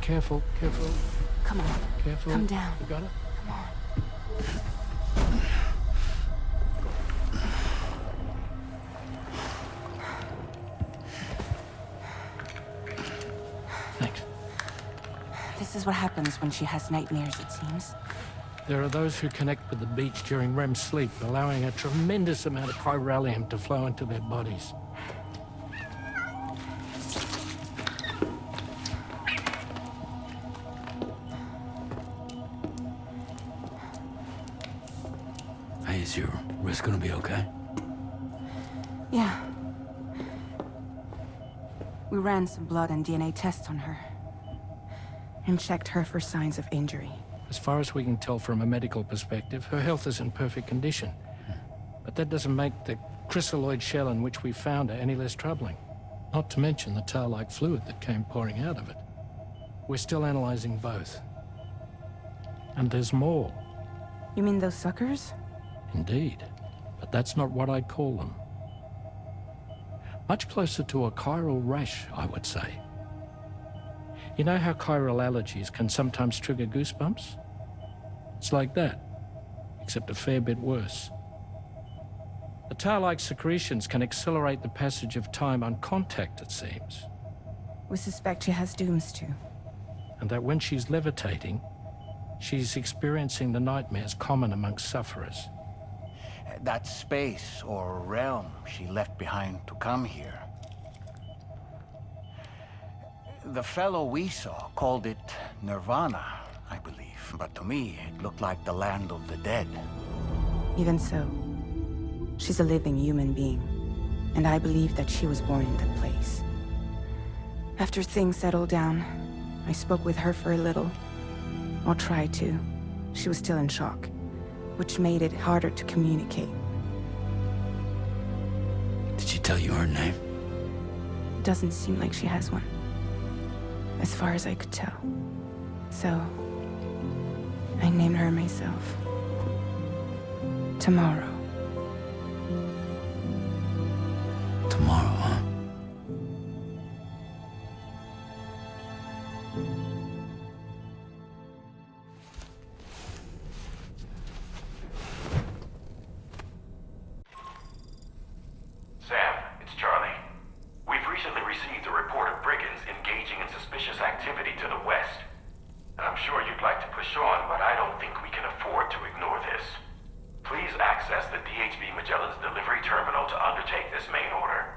Careful, careful. Come on. Careful. Come down. You got it? Come on. Thanks. This is what happens when she has nightmares, it seems. There are those who connect with the beach during REM sleep, allowing a tremendous amount of chiralium to flow into their bodies. Hey, is your wrist gonna be okay? Yeah. We ran some blood and DNA tests on her. And checked her for signs of injury. As far as we can tell from a medical perspective, her health is in perfect condition. But that doesn't make the chrysaloid shell in which we found her any less troubling. Not to mention the tar-like fluid that came pouring out of it. We're still analyzing both. And there's more. You mean those suckers? Indeed. But that's not what I'd call them. Much closer to a chiral rash, I would say. You know how chiral allergies can sometimes trigger goosebumps? It's like that, except a fair bit worse. The tar-like secretions can accelerate the passage of time on contact, it seems. We suspect she has dooms too. And that when she's levitating, she's experiencing the nightmares common amongst sufferers. That space or realm she left behind to come here. The fellow we saw called it Nirvana, I believe. But to me, it looked like the land of the dead. Even so, she's a living human being. And I believe that she was born in that place. After things settled down, I spoke with her for a little. Or tried to. She was still in shock, which made it harder to communicate. Did she tell you her name? Doesn't seem like she has one. As far as I could tell. So, I named her myself. Tomorrow. Tomorrow, huh? Magellan's delivery terminal to undertake this main order.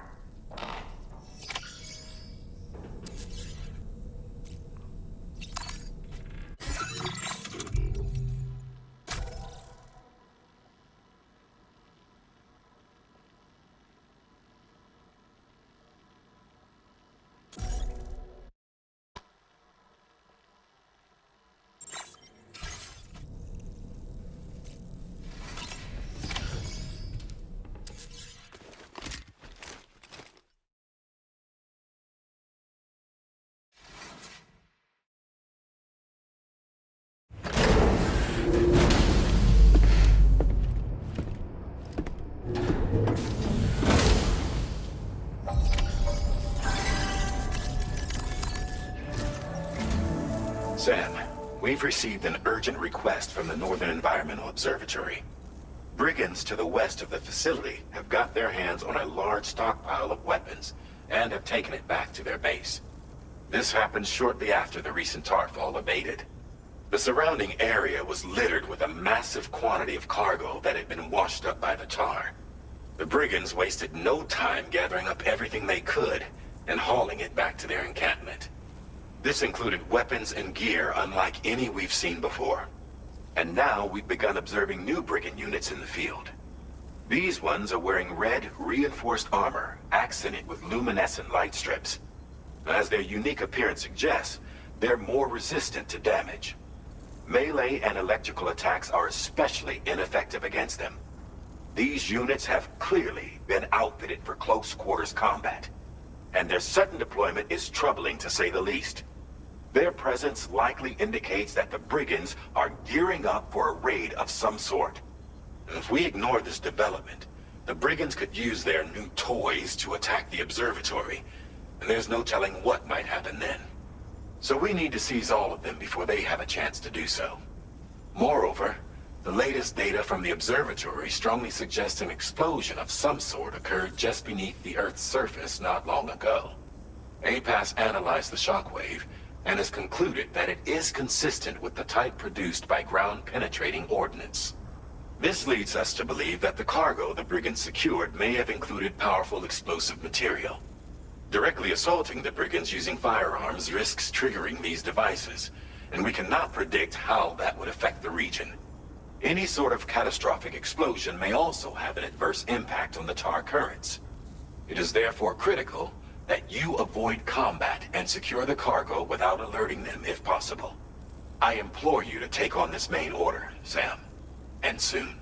Sam, we've received an urgent request from the Northern Environmental Observatory. Brigands to the west of the facility have got their hands on a large stockpile of weapons and have taken it back to their base. This happened shortly after the recent Tarfall abated. The surrounding area was littered with a massive quantity of cargo that had been washed up by the tar. The brigands wasted no time gathering up everything they could and hauling it back to their encampment. This included weapons and gear unlike any we've seen before. And now we've begun observing new brigand units in the field. These ones are wearing red, reinforced armor, accented with luminescent light strips. As their unique appearance suggests, they're more resistant to damage. Melee and electrical attacks are especially ineffective against them. These units have clearly been outfitted for close quarters combat, and their sudden deployment is troubling to say the least. Their presence likely indicates that the brigands are gearing up for a raid of some sort. If we ignore this development, the brigands could use their new toys to attack the observatory, and there's no telling what might happen then. So we need to seize all of them before they have a chance to do so. Moreover, the latest data from the observatory strongly suggests an explosion of some sort occurred just beneath the Earth's surface not long ago. APAS analyzed the shockwave and has concluded that it is consistent with the type produced by ground-penetrating ordnance. This leads us to believe that the cargo the brigands secured may have included powerful explosive material. Directly assaulting the brigands using firearms risks triggering these devices, and we cannot predict how that would affect the region. Any sort of catastrophic explosion may also have an adverse impact on the tar currents. It is therefore critical that you avoid combat and secure the cargo without alerting them if possible. I implore you to take on this main order, Sam. And soon.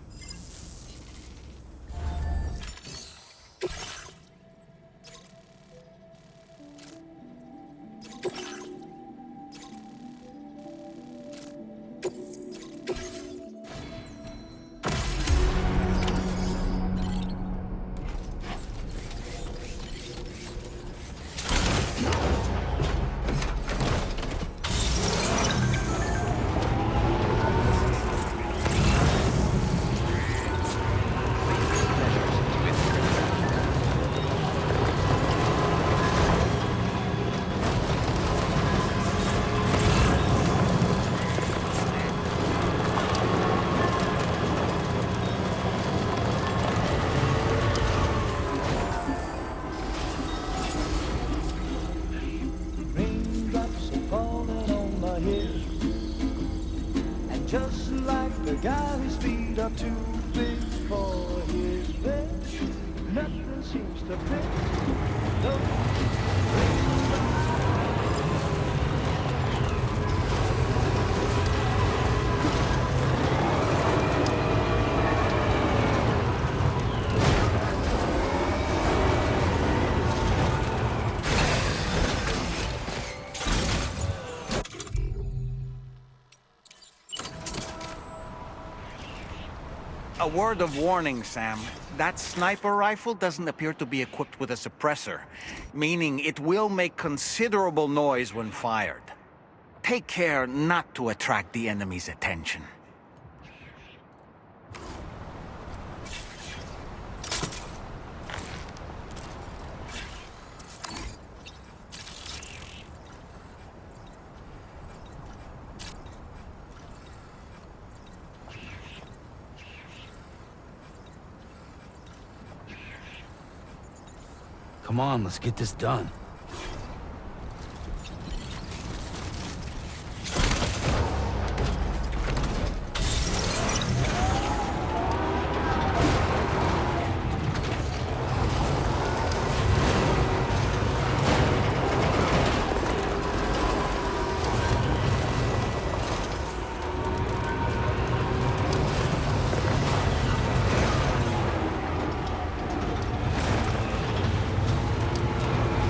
Just like the guy whose feet are too big for his bed, nothing seems to fit. A word of warning, Sam. That sniper rifle doesn't appear to be equipped with a suppressor, meaning it will make considerable noise when fired. Take care not to attract the enemy's attention. Come on, let's get this done.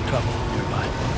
Trouble nearby.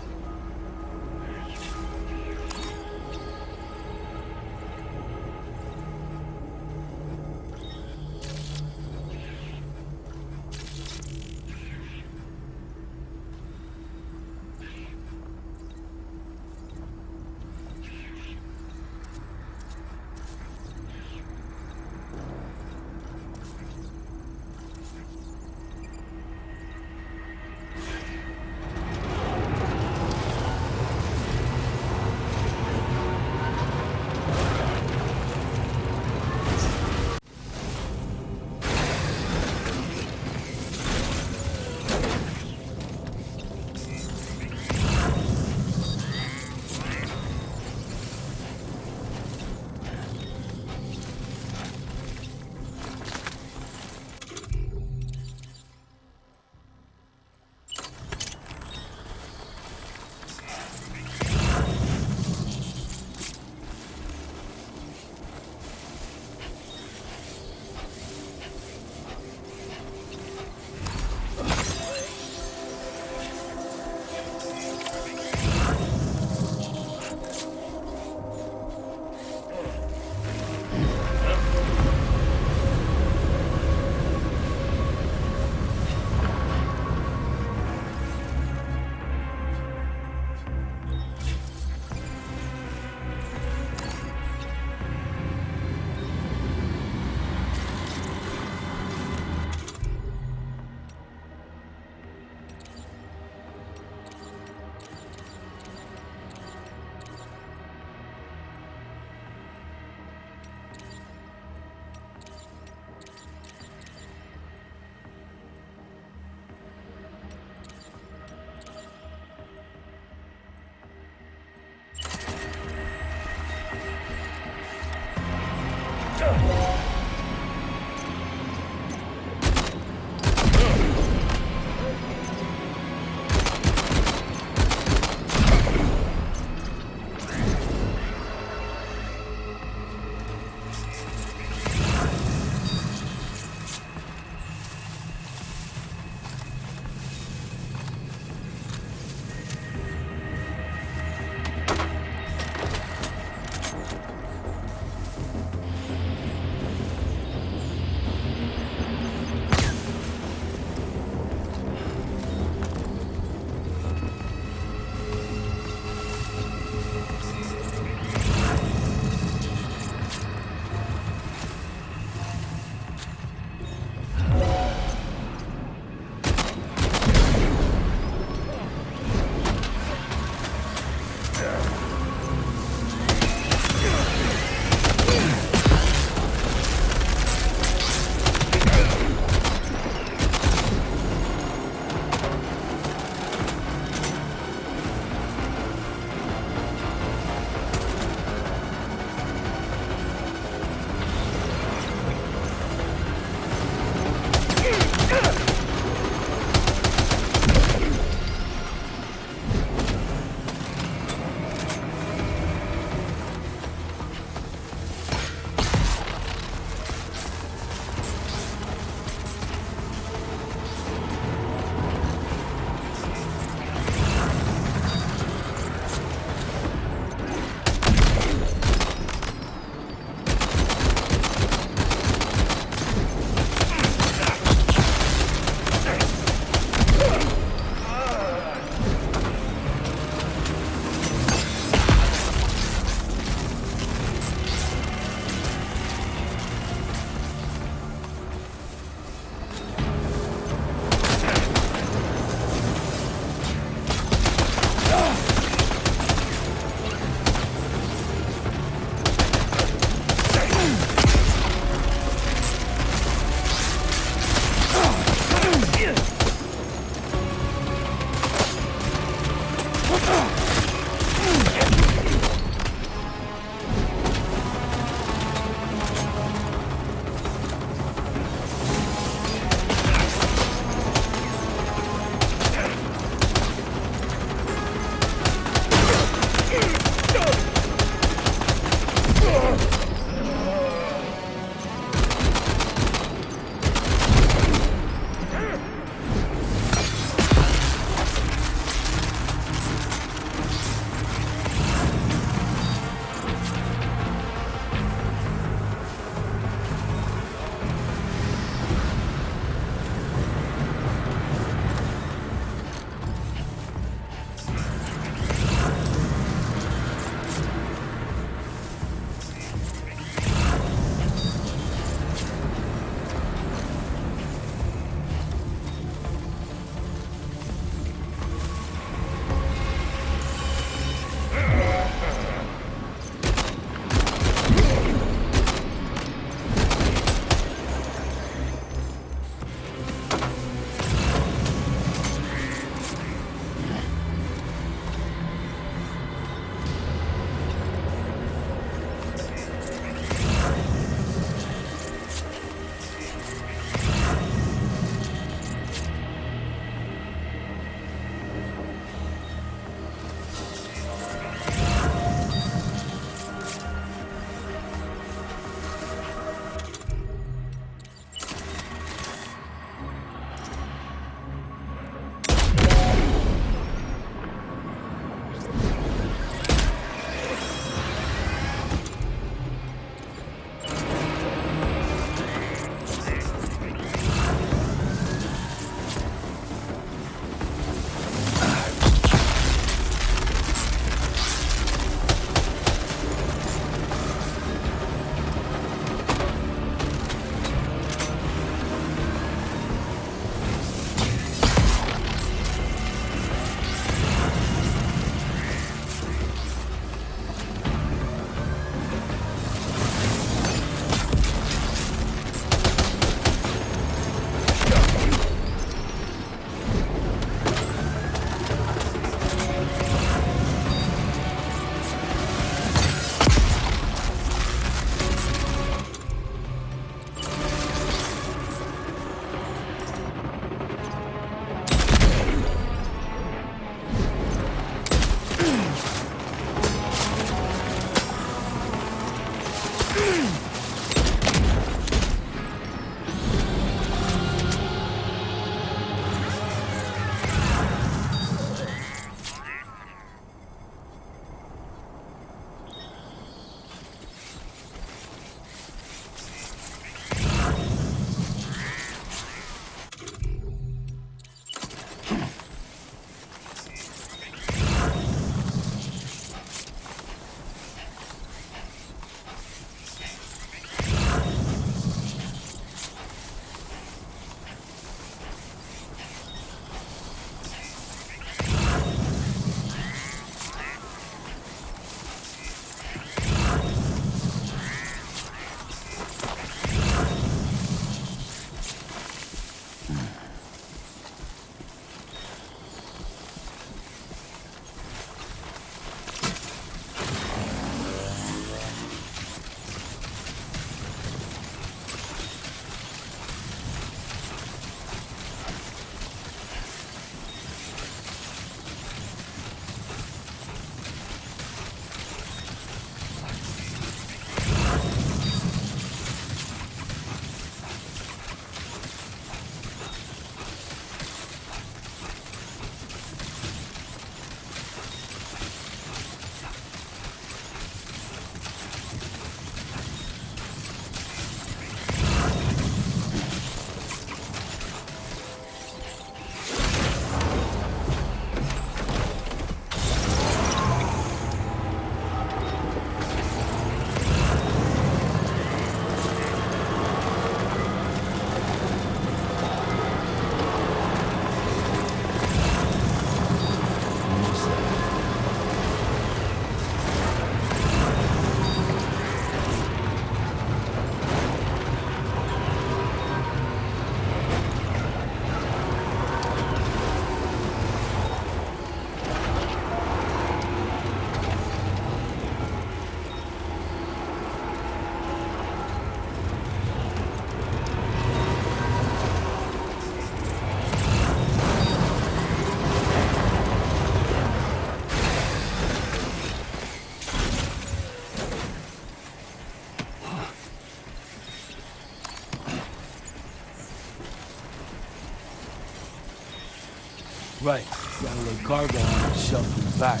Right. Got a little cargo on the shelf in the back.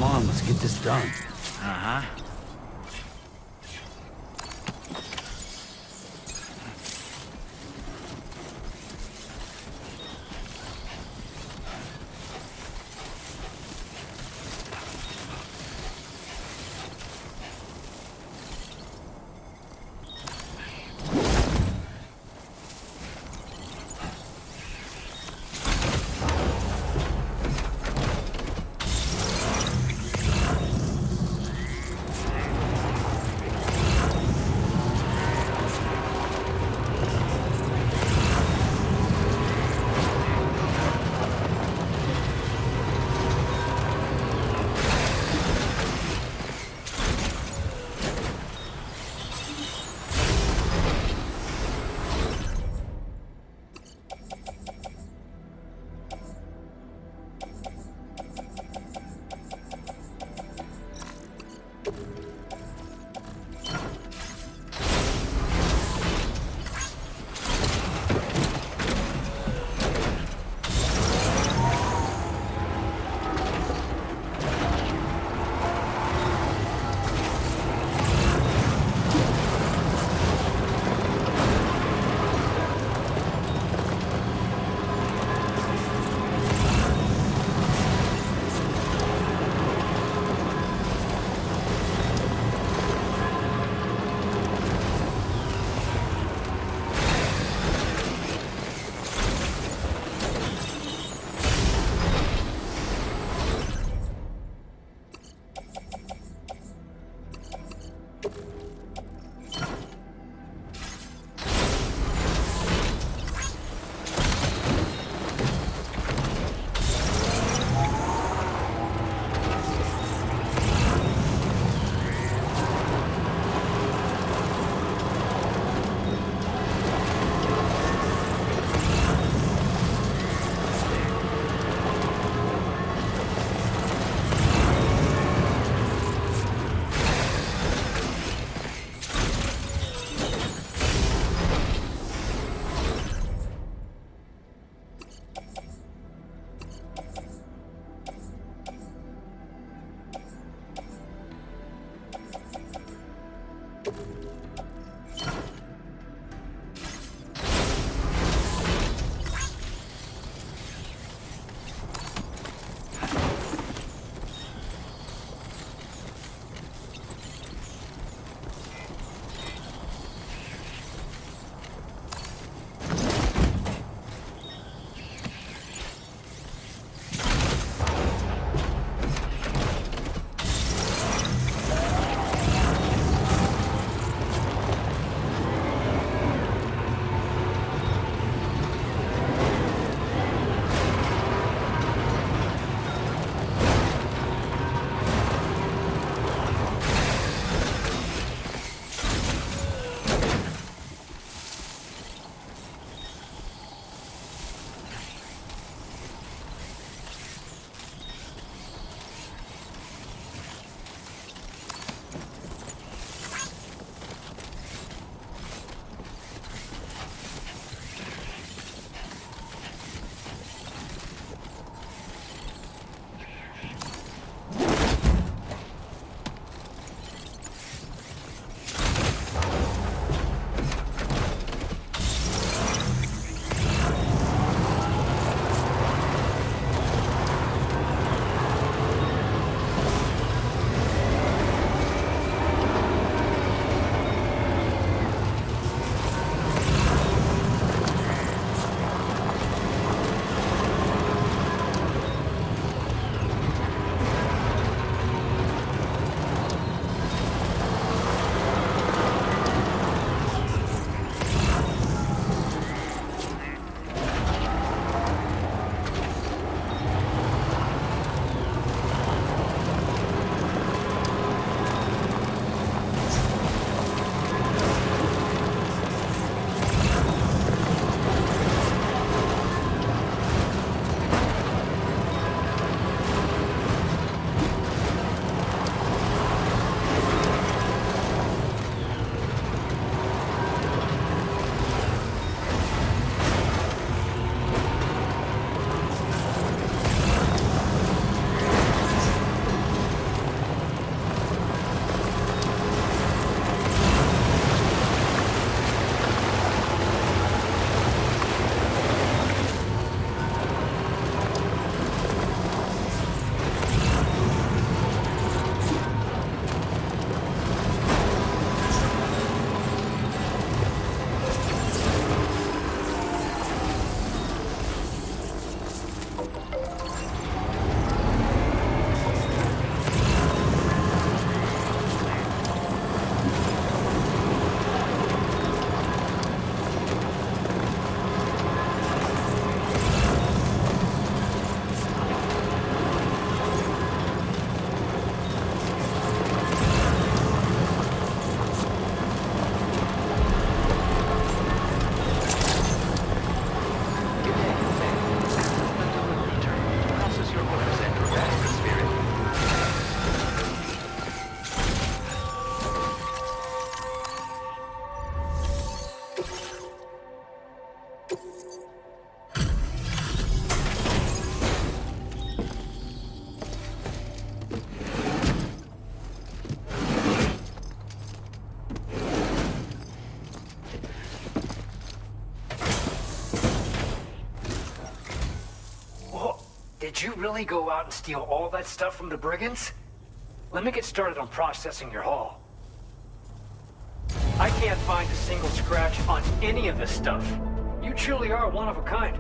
Come on, let's get this done. Uh-huh. Did you really go out and steal all that stuff from the brigands? Let me get started on processing your haul. I can't find a single scratch on any of this stuff. You truly are one of a kind.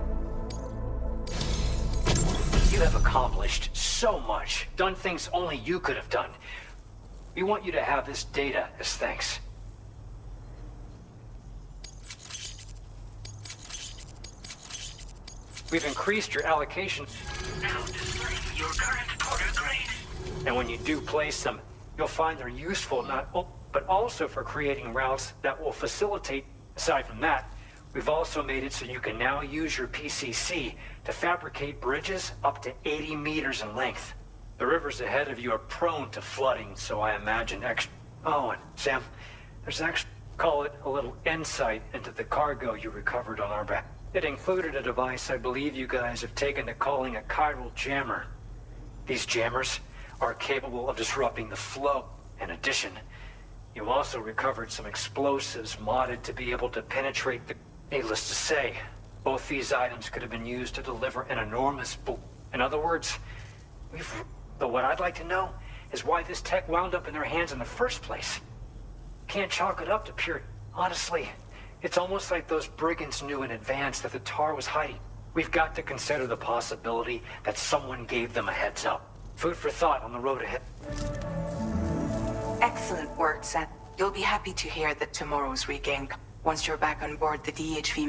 You have accomplished so much, done things only you could have done. We want you to have this data as thanks. We've increased your allocation. Now displaying your current order grade. And when you do place them, you'll find they're useful but also for creating routes that will facilitate. Aside from that, we've also made it so you can now use your PCC to fabricate bridges up to 80 meters in length. The rivers ahead of you are prone to flooding, so I imagine Oh, and Sam, there's actually, call it a little insight into the cargo you recovered on our back. It included a device I believe you guys have taken to calling a chiral jammer. These jammers are capable of disrupting the flow. In addition, you also recovered some explosives modded to be able to penetrate the... Needless to say, both these items could have been used to deliver an enormous... In other words, But what I'd like to know is why this tech wound up in their hands in the first place. Can't chalk it up to pure... Honestly, it's almost like those brigands knew in advance that the tar was hiding. We've got to consider the possibility that someone gave them a heads up. Food for thought on the road ahead. Excellent work, Sam. You'll be happy to hear that tomorrow's regain. Once you're back on board the DHV